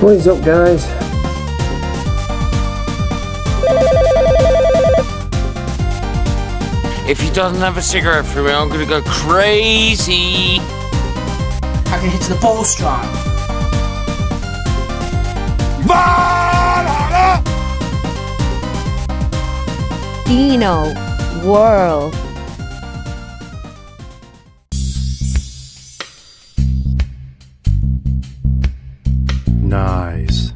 What is up, guys? If he doesn't have a cigarette for me, I'm gonna go crazy. I can hit the ball strike. Dino World. Nice.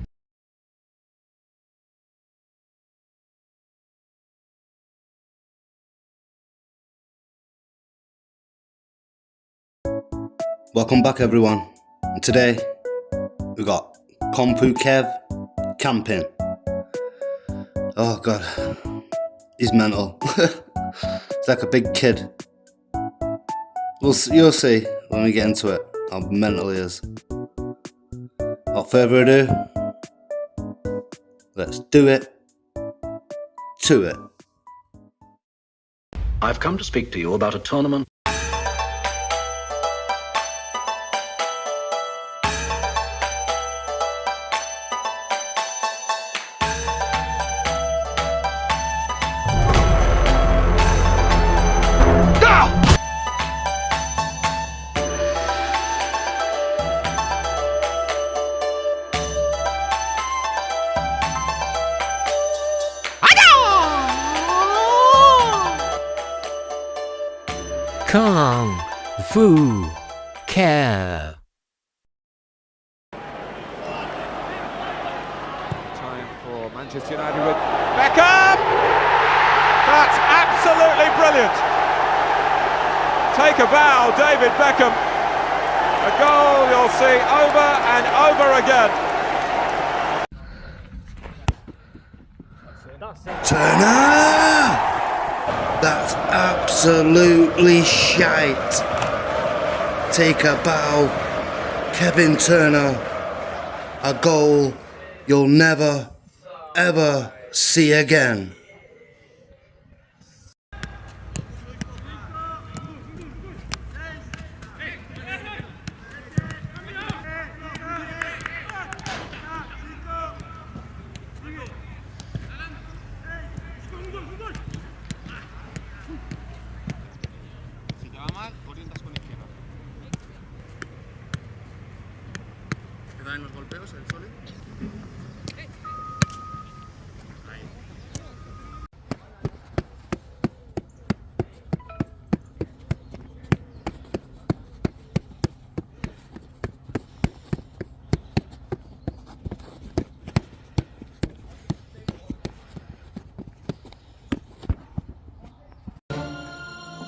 Welcome back, everyone. And today we got Kompu Kev camping. Oh god, he's mental. He's like a big kid. You'll see when we get into it how mental he is. Without further ado, let's do it to it. I've come to speak to you about a tournament. Kung Fu Kev. Time for Manchester United with Beckham! That's absolutely brilliant! Take a bow, David Beckham. A goal you'll see over and over again. Turner! That's absolutely shite. Take a bow, Kevin Turner. A goal you'll never, ever see again.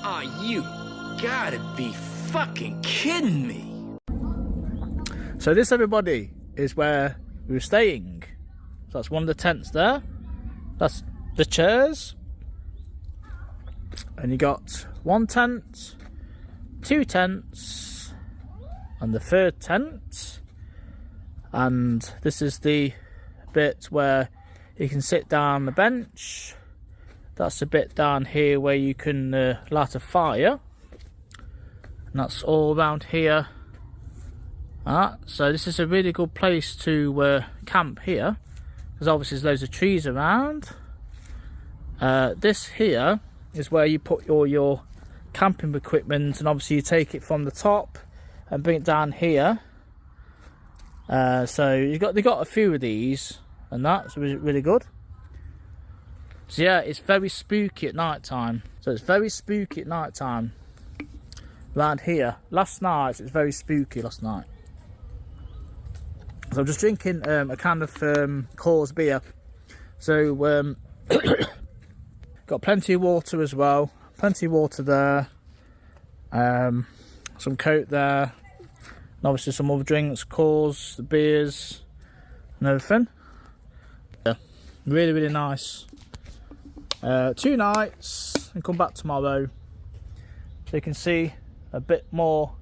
Oh, you gotta be fucking kidding me. So this, everybody, is where we were staying. So that's one of the tents there. That's the chairs. And you got one tent, two tents, and the third tent. And this is the bit where you can sit down on the bench. That's the bit down here where you can light a fire. And that's all around here. So this is a really good place to camp here, because obviously there's loads of trees around. This here is where you put all your camping equipment, and obviously you take it from the top and bring it down here. So they got a few of these, and that's really good. So yeah, it's very spooky at night time. So it's very spooky at night time around here. Last night it was very spooky last night. So I'm just drinking a can of Coors beer. So got plenty of water as well. Plenty of water there. Some Coke there. And obviously some other drinks, Coors, the beers, and everything. Yeah, really, really nice. 2 nights and come back tomorrow. So you can see a bit more.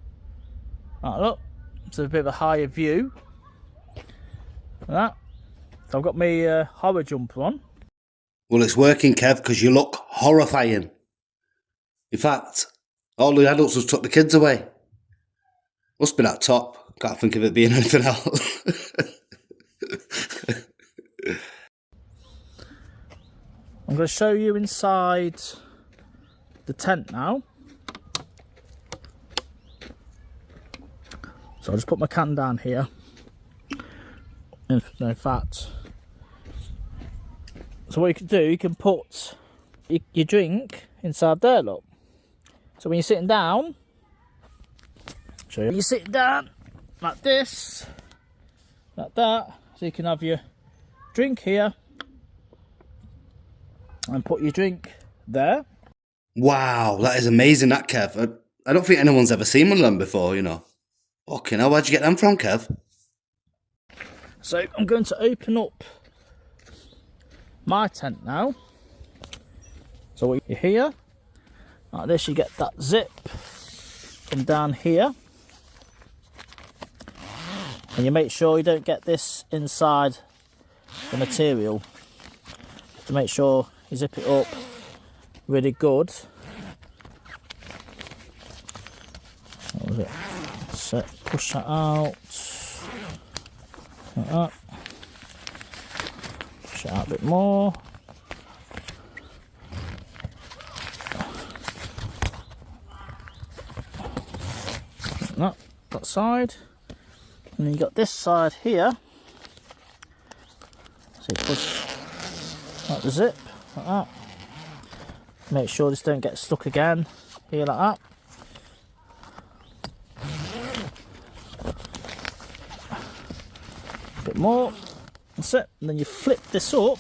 Look, it's a bit of a higher view. That. So I've got my horror jumper on. Well, it's working, Kev, because you look horrifying. In fact, all the adults have took the kids away. Must be that top. Can't think of it being anything else. I'm going to show you inside the tent now. So I'll just put my can down here. In fact, so what you can do, you can put your drink inside there, look. So when you're sitting down, show you. You're sitting down like this, like that. So you can have your drink here and put your drink there. Wow, that is amazing, that, Kev. I don't think anyone's ever seen one of them before, you know. Fucking hell, where'd you get them from, Kev? So I'm going to open up my tent now. So what you hear, like this, you get that zip from down here. And you make sure you don't get this inside the material. To make sure you zip it up really good. What was it? So push that out. Like that. Push it out a bit more. Like that side. And then you got this side here. So you push like the zip, like that. Make sure this don't get stuck again. Here like that. A bit more. That's it. And then you flip this up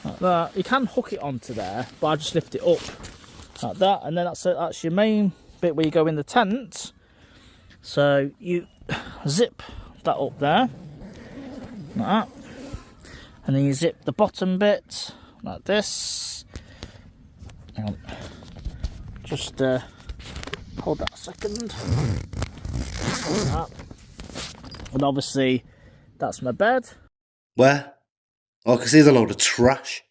like that. You can hook it onto there, but I just lift it up like that. And then that's it. That's your main bit where you go in the tent. So you zip that up there like that, and then you zip the bottom bit like this. Hang on. Just hold that a second. Like that. And obviously that's my bed. Where? Oh, because there's a load of trash.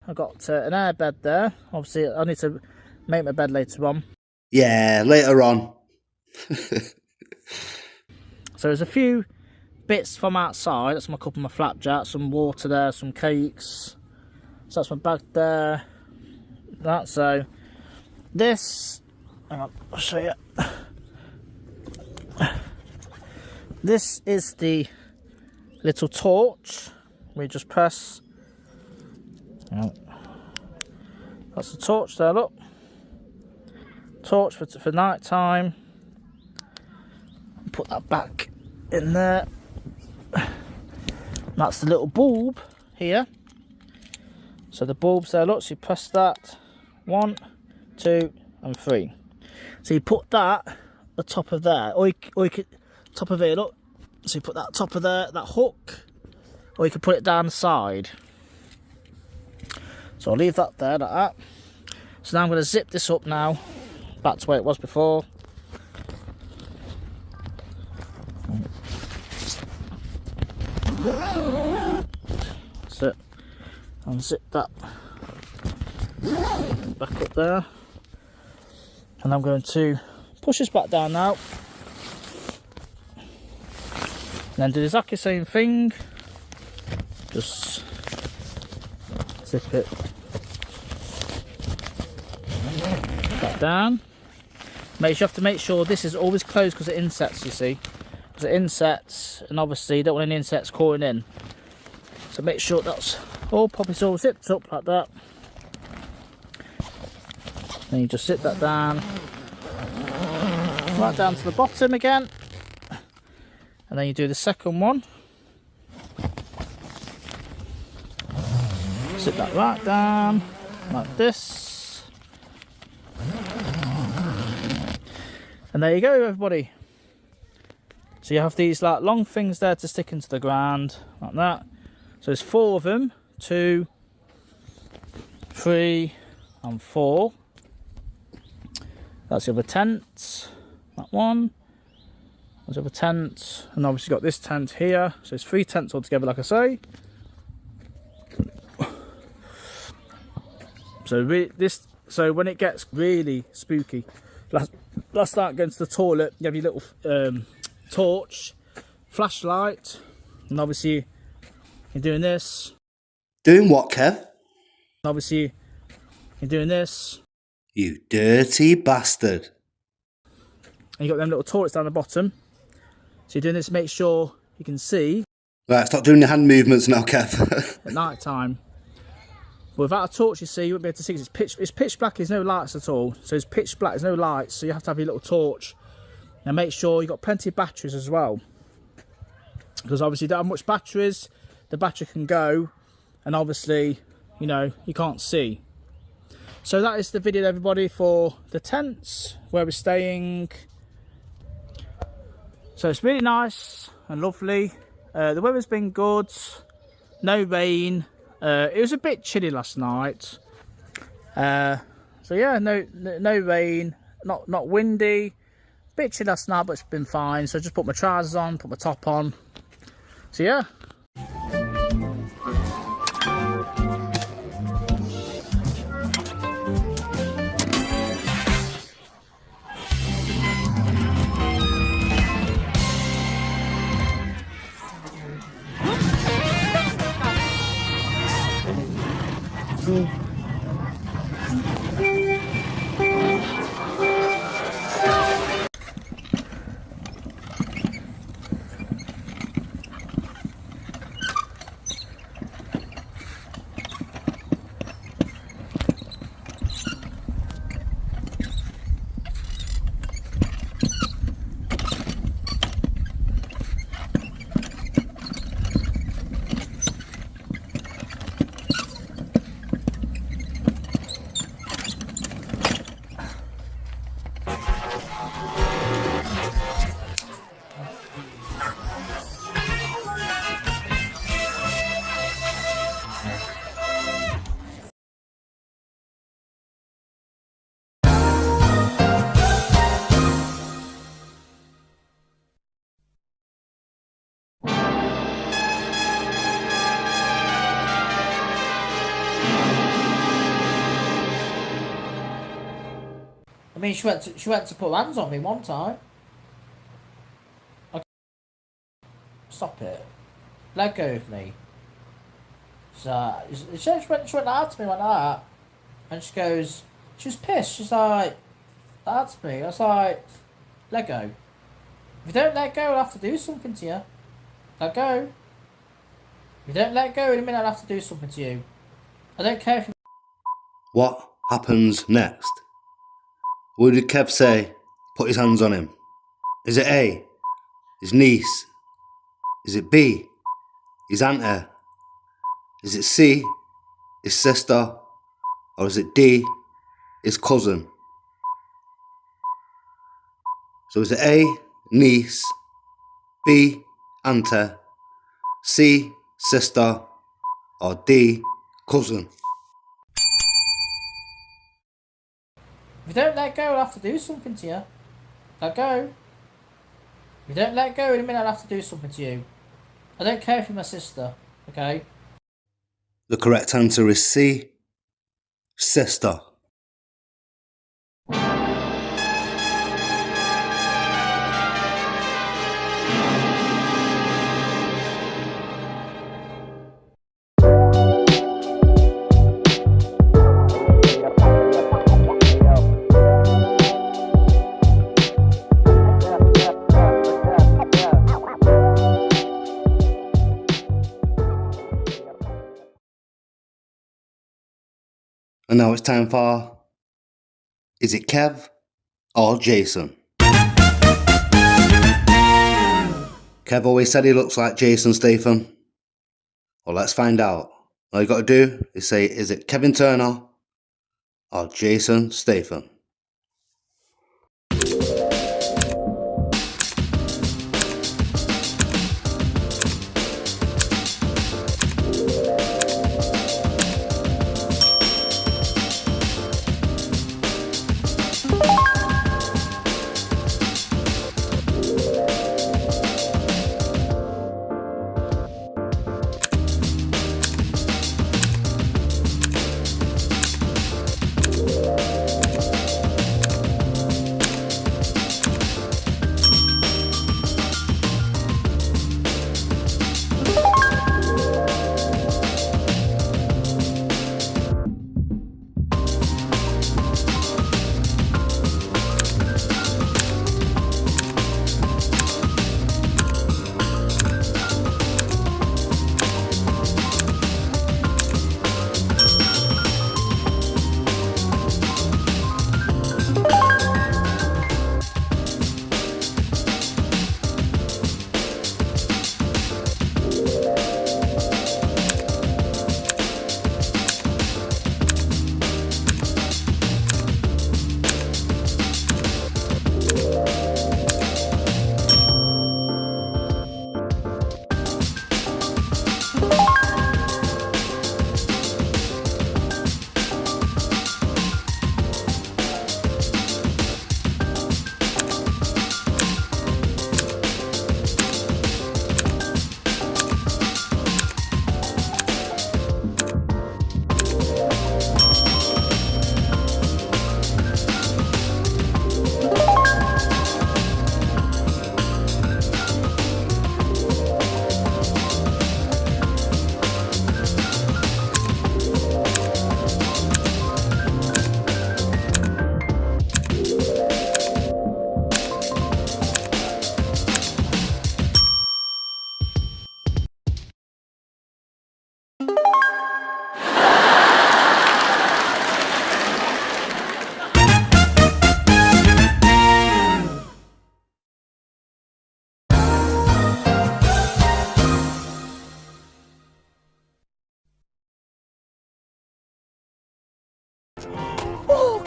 I've got an air bed there. Obviously I need to make my bed later on. Yeah, later on. So there's a few bits from outside. That's my cup and my flapjack, some water there, some cakes. So that's my bag there. That, so this, hang on, I'll show you. This is the little torch. We just press. Hang on. That's the torch there, look. Torch for night time. Put that back in there. That's the little bulb here. So the bulb's there, look, so you press that. 1, 2 and 3. So you put that at the top of there, or you could top of it, look. So you put that top of there, that hook, or you can put it down the side. So I'll leave that there like that. So now I'm going to zip this up now, back to where it was before. That's it. Unzip that back up there, and I'm going to push this back down now, and then do exactly the same thing. Just zip it back down. You have to make sure this is always closed because it insets, you see. Because it insets, and obviously you don't want any insects crawling in. So make sure that's all properly all zipped up like that. Then you just zip that down, right down to the bottom again. And then you do the second one. Zip that right down, like this. And there you go, everybody. So you have these like long things there to stick into the ground, like that. So there's 4 of them, 2, 3 and 4. That's the other tent, that one. There's the other tent, and obviously got this tent here. So there's 3 tents altogether, like I say. So when it gets really spooky, let's start going to the toilet. You have your little torch, flashlight, and obviously you're doing this. Doing what, Kev? Obviously, you're doing this. You dirty bastard. And you got them little toilets down the bottom. So you're doing this to make sure you can see Right, stop doing your hand movements now, Kev. at night time. But without a torch, you see, you won't be able to see because it's pitch black. There's no lights at all. So it's pitch black. There's no lights. So you have to have your little torch. And make sure you've got plenty of batteries as well. Because obviously you don't have much batteries. The battery can go. And obviously, you know, you can't see. So that is the video, everybody, for the tents where we're staying. So it's really nice and lovely. The weather's been good. No rain. It was a bit chilly last night. So yeah, no rain. Not windy. Bit chilly last night, but it's been fine. So I just put my trousers on, put my top on. So yeah. I mean, she went to put hands on me one time. Okay. Stop it. Let go of me. So she went out to me like that, and she goes, she was pissed. She's like, that's me. I was like, let go. If you don't let go, I'll have to do something to you. Let go. If you don't let go in a minute, I'll have to do something to you. I don't care if you... What happens next? What did Kev say? Put his hands on him. Is it A, his niece? Is it B, his auntie? Is it C, his sister? Or is it D, his cousin? So is it A, niece, B, auntie, C, sister, or D, cousin? If you don't let go, I'll have to do something to you. Let go. If you don't let go in a minute, I'll have to do something to you. I don't care if you're my sister, okay? The correct answer is C, sister. And now it's time for, is it Kev or Jason? Kev always said he looks like Jason Statham. Well, let's find out. All you got to do is say, is it Kevin Turner or Jason Statham?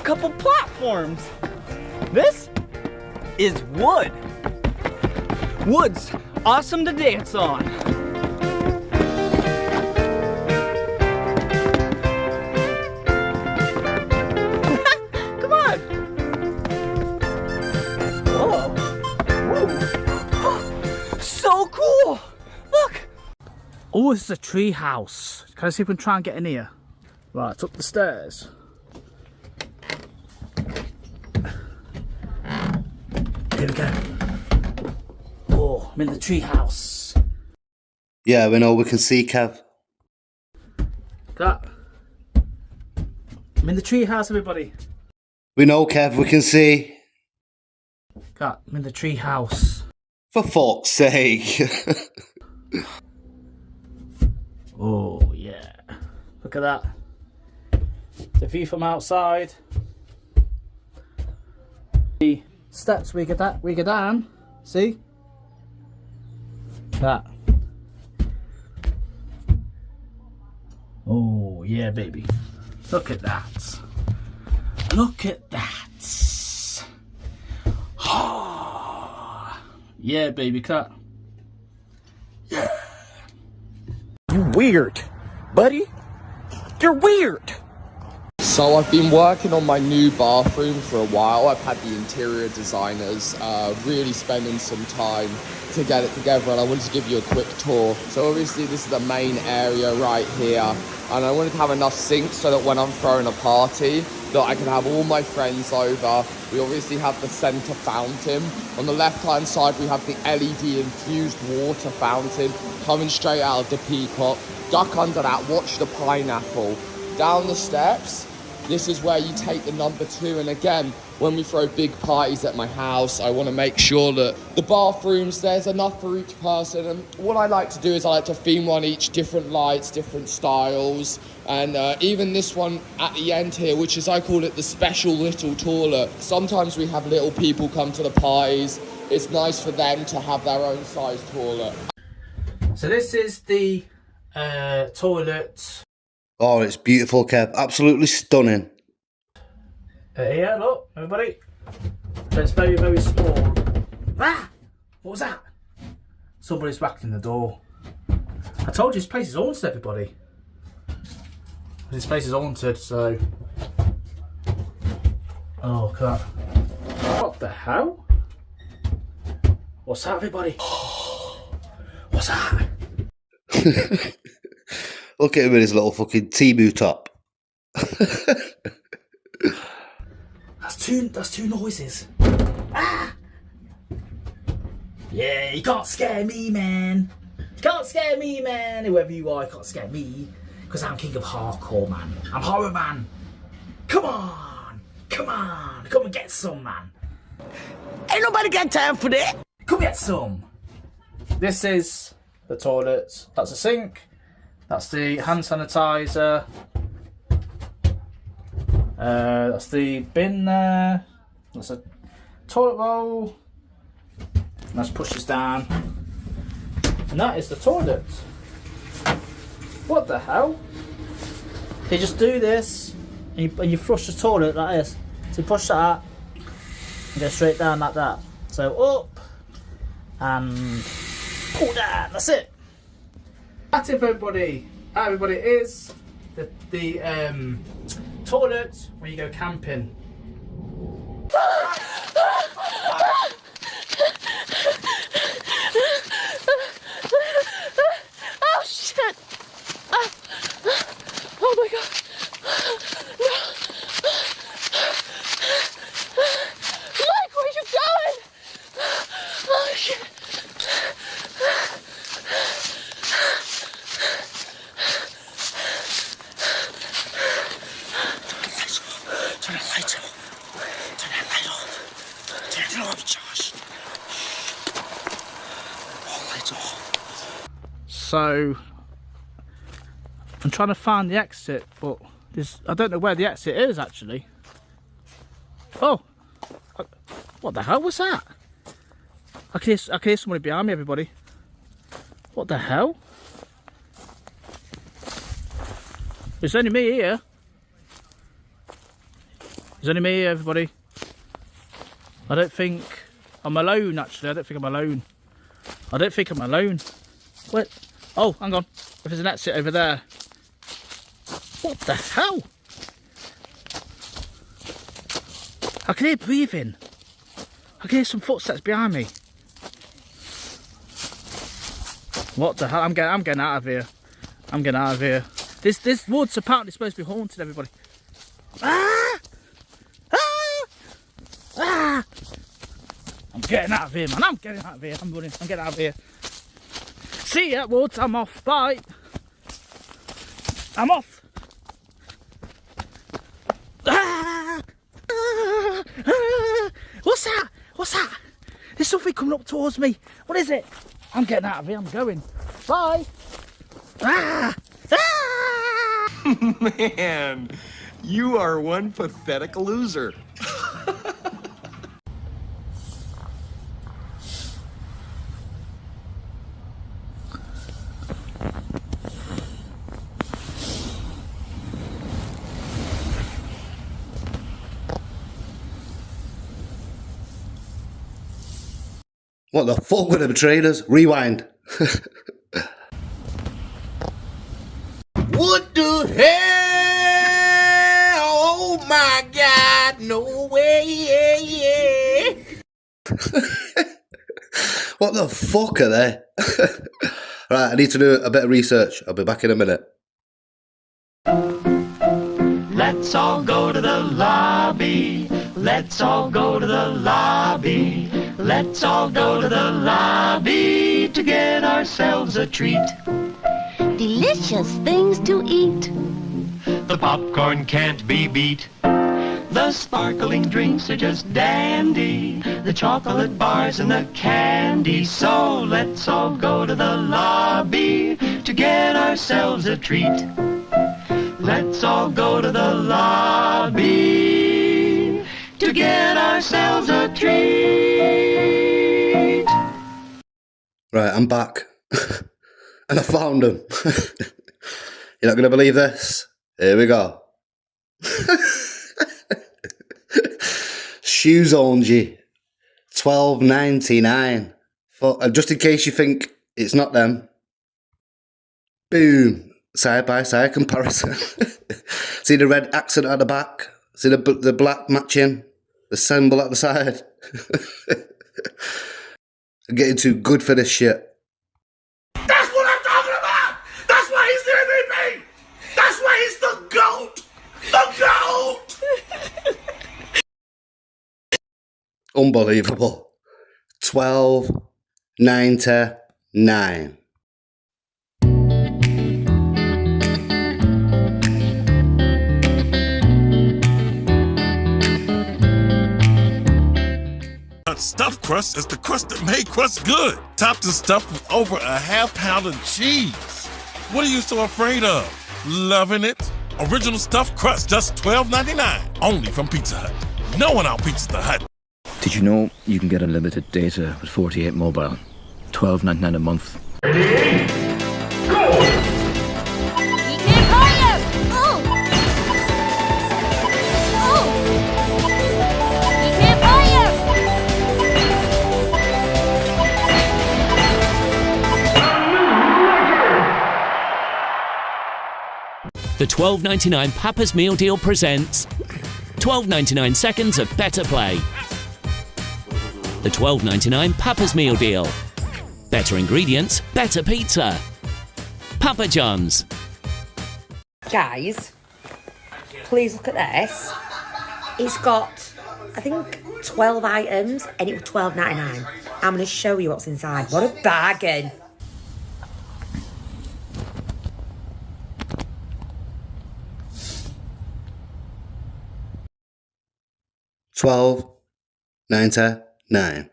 couple platforms. This is wood. Wood's awesome to dance on. Come on. Whoa. Whoa. So cool. Look. Oh, this is a tree house. Can I see if we can try and get in here? Right, up the stairs. Here we go. Oh, I'm in the tree house. Yeah, we know we can see, Kev. That. I'm in the tree house, everybody. We know, Kev, we can see. That. I'm in the tree house. For fuck's sake. Oh, yeah. Look at that. The view from outside. The steps we go down. See? That. Oh, yeah, baby. Look at that. Look at that. Oh, yeah, baby, cut. You weird, buddy. You're weird. So I've been working on my new bathroom for a while. I've had the interior designers really spending some time to get it together, and I wanted to give you a quick tour. So obviously this is the main area right here, and I wanted to have enough sinks so that when I'm throwing a party that I can have all my friends over. We obviously have the center fountain. On the left hand side we have the LED infused water fountain coming straight out of the peacock. Duck under that, watch the pineapple. Down the steps, this is where you take the number 2, and again, when we throw big parties at my house, I want to make sure that the bathrooms, there's enough for each person. And what I like to do is I like to theme one each, different lights, different styles. And even this one at the end here, which is, I call it the special little toilet. Sometimes we have little people come to the parties. It's nice for them to have their own size toilet. So this is the toilet. Oh, it's beautiful, Kev. Absolutely stunning. Here, look, everybody. So it's very, very small. Ah! What was that? Somebody's whacking the door. I told you this place is haunted, everybody. This place is haunted, so... Oh, look at that. What the hell? What's that, everybody? What's that? Look at him in his little fucking Temu top. That's two noises. Ah! Yeah, you can't scare me, man. You can't scare me, man. Whoever you are, you can't scare me. Because I'm king of hardcore, man. I'm horror, man. Come on. Come on. Come and get some, man. Ain't nobody got time for that. Come get some. This is the toilet. That's a sink. That's the hand sanitizer. That's the bin there. That's a toilet roll. Let's push this down. And that is the toilet. What the hell? You just do this and you flush the toilet like this. So you push that and go straight down like that. So up and pull down. That's it. That's it, everybody. Everybody, it is the toilet when you go camping. Oh shit! Oh my god! No! Mike, where you going? Oh shit! Turn the lights off. Turn that light off. Turn it off, Josh. All lights off. So I'm trying to find the exit, but I don't know where the exit is actually. Oh, what the hell was that? I can hear somebody behind me, everybody. What the hell? It's only me here. There's only me, everybody. I don't think I'm alone, actually. I don't think I'm alone. I don't think I'm alone. What? Oh, hang on. If there's an exit over there. What the hell? I can hear breathing. I can hear some footsteps behind me. What the hell? I'm getting out of here. I'm getting out of here. This wood's apparently supposed to be haunted, everybody. Ah! Ah! Ah! I'm getting out of here, man. I'm getting out of here. I'm running. I'm getting out of here. See ya, woods. I'm off. Bye. I'm off. Ah! Ah! Ah! What's that? What's that? There's something coming up towards me. What is it? I'm getting out of here. I'm going. Bye. Ah! Ah! Man, you are one pathetic loser. What the fuck were the betrayers? Rewind. What the hell? Oh my God, no way. What the fuck are they? Right, I need to do a bit of research. I'll be back in a minute. Let's all go to the lobby. Let's all go to the lobby. Let's all go to the lobby to get ourselves a treat. Delicious things to eat. The popcorn can't be beat. The sparkling drinks are just dandy. The chocolate bars and the candy. So let's all go to the lobby to get ourselves a treat. Let's all go to the lobby to get ourselves a treat. Right, I'm back. And I found them. You're not going to believe this. Here we go. Shoes Ongy. $12.99. Just in case you think it's not them. Boom. Side by side comparison. See the red accent at the back? See the black matching? The symbol at the side? I'm getting too good for this shit. That's what I'm talking about. That's why he's the MVP. That's why he's the GOAT. The GOAT. Unbelievable. $12.99. Stuffed crust is the crust that made crust good. Topped and stuffed with over a half-pound of cheese. What are you so afraid of? Loving it? Original stuffed crust, just $12.99. Only from Pizza Hut. No one out Pizza the Hut. Did you know you can get unlimited data with 48 Mobile? $12.99 a month. The $12.99 Papa's Meal Deal presents 12.99 seconds of better play. The $12.99 Papa's Meal Deal. Better ingredients, better pizza. Papa John's. Guys, please look at this. It's got, I think, 12 items and it was $12.99. I'm going to show you what's inside. What a bargain. $12.99.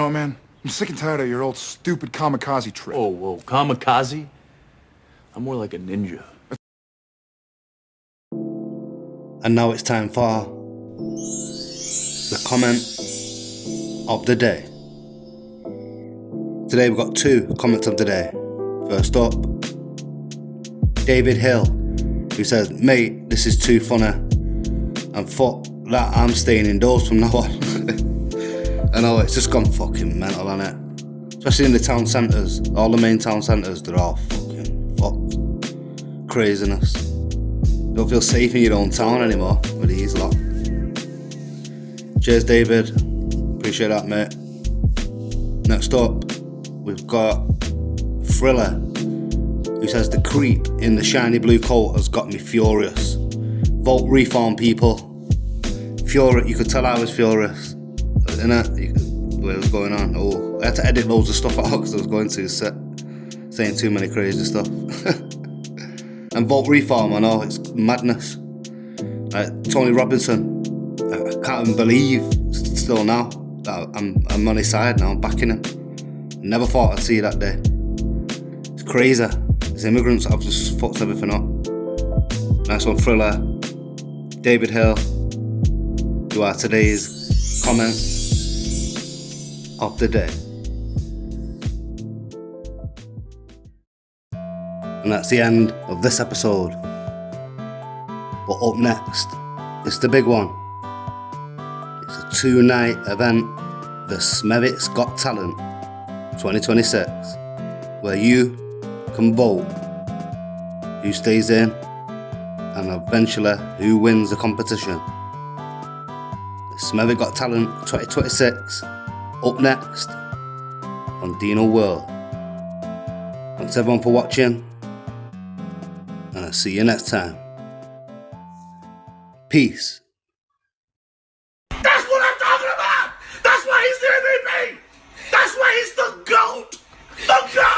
know what, man? I'm sick and tired of your old stupid kamikaze trick. Oh, whoa, kamikaze? I'm more like a ninja. And now it's time for the comment of the day. Today we've got 2 comments of the day. First up, David Hill, who says, "Mate, this is too funny, and fuck that, I'm staying indoors from now on." I know, it's just gone fucking mental, hasn't it? Especially in the town centres, all the main town centres, they're all fucking fucked. Craziness. You don't feel safe in your own town anymore with these lot. Cheers, David. Appreciate that, mate. Next up, we've got Thriller, who says, "The creep in the shiny blue coat has got me furious. Vote reform, people." Furious, you could tell I was furious. Innit? The way it was going on. Oh, I had to edit loads of stuff out because I was going to saying too many crazy stuff. And vote reform, I know, it's madness. Tony Robinson, I can't even believe still now that I'm on his side now, I'm backing him. Never thought I'd see that day. It's crazy. These immigrants have just fucked everything up. Nice one, Thriller. David Hill, who are today's comment of the day. And that's the end of this episode. But up next, it's the big one. It's a 2-night event, the Smevit's Got Talent 2026, where you can vote who stays in and eventually who wins the competition. The Smevit's Got Talent 2026, up next on Dino World. Thanks everyone for watching, and I'll see you next time. Peace. That's what I'm talking about! That's why he's the MVP! That's why he's the GOAT! The GOAT!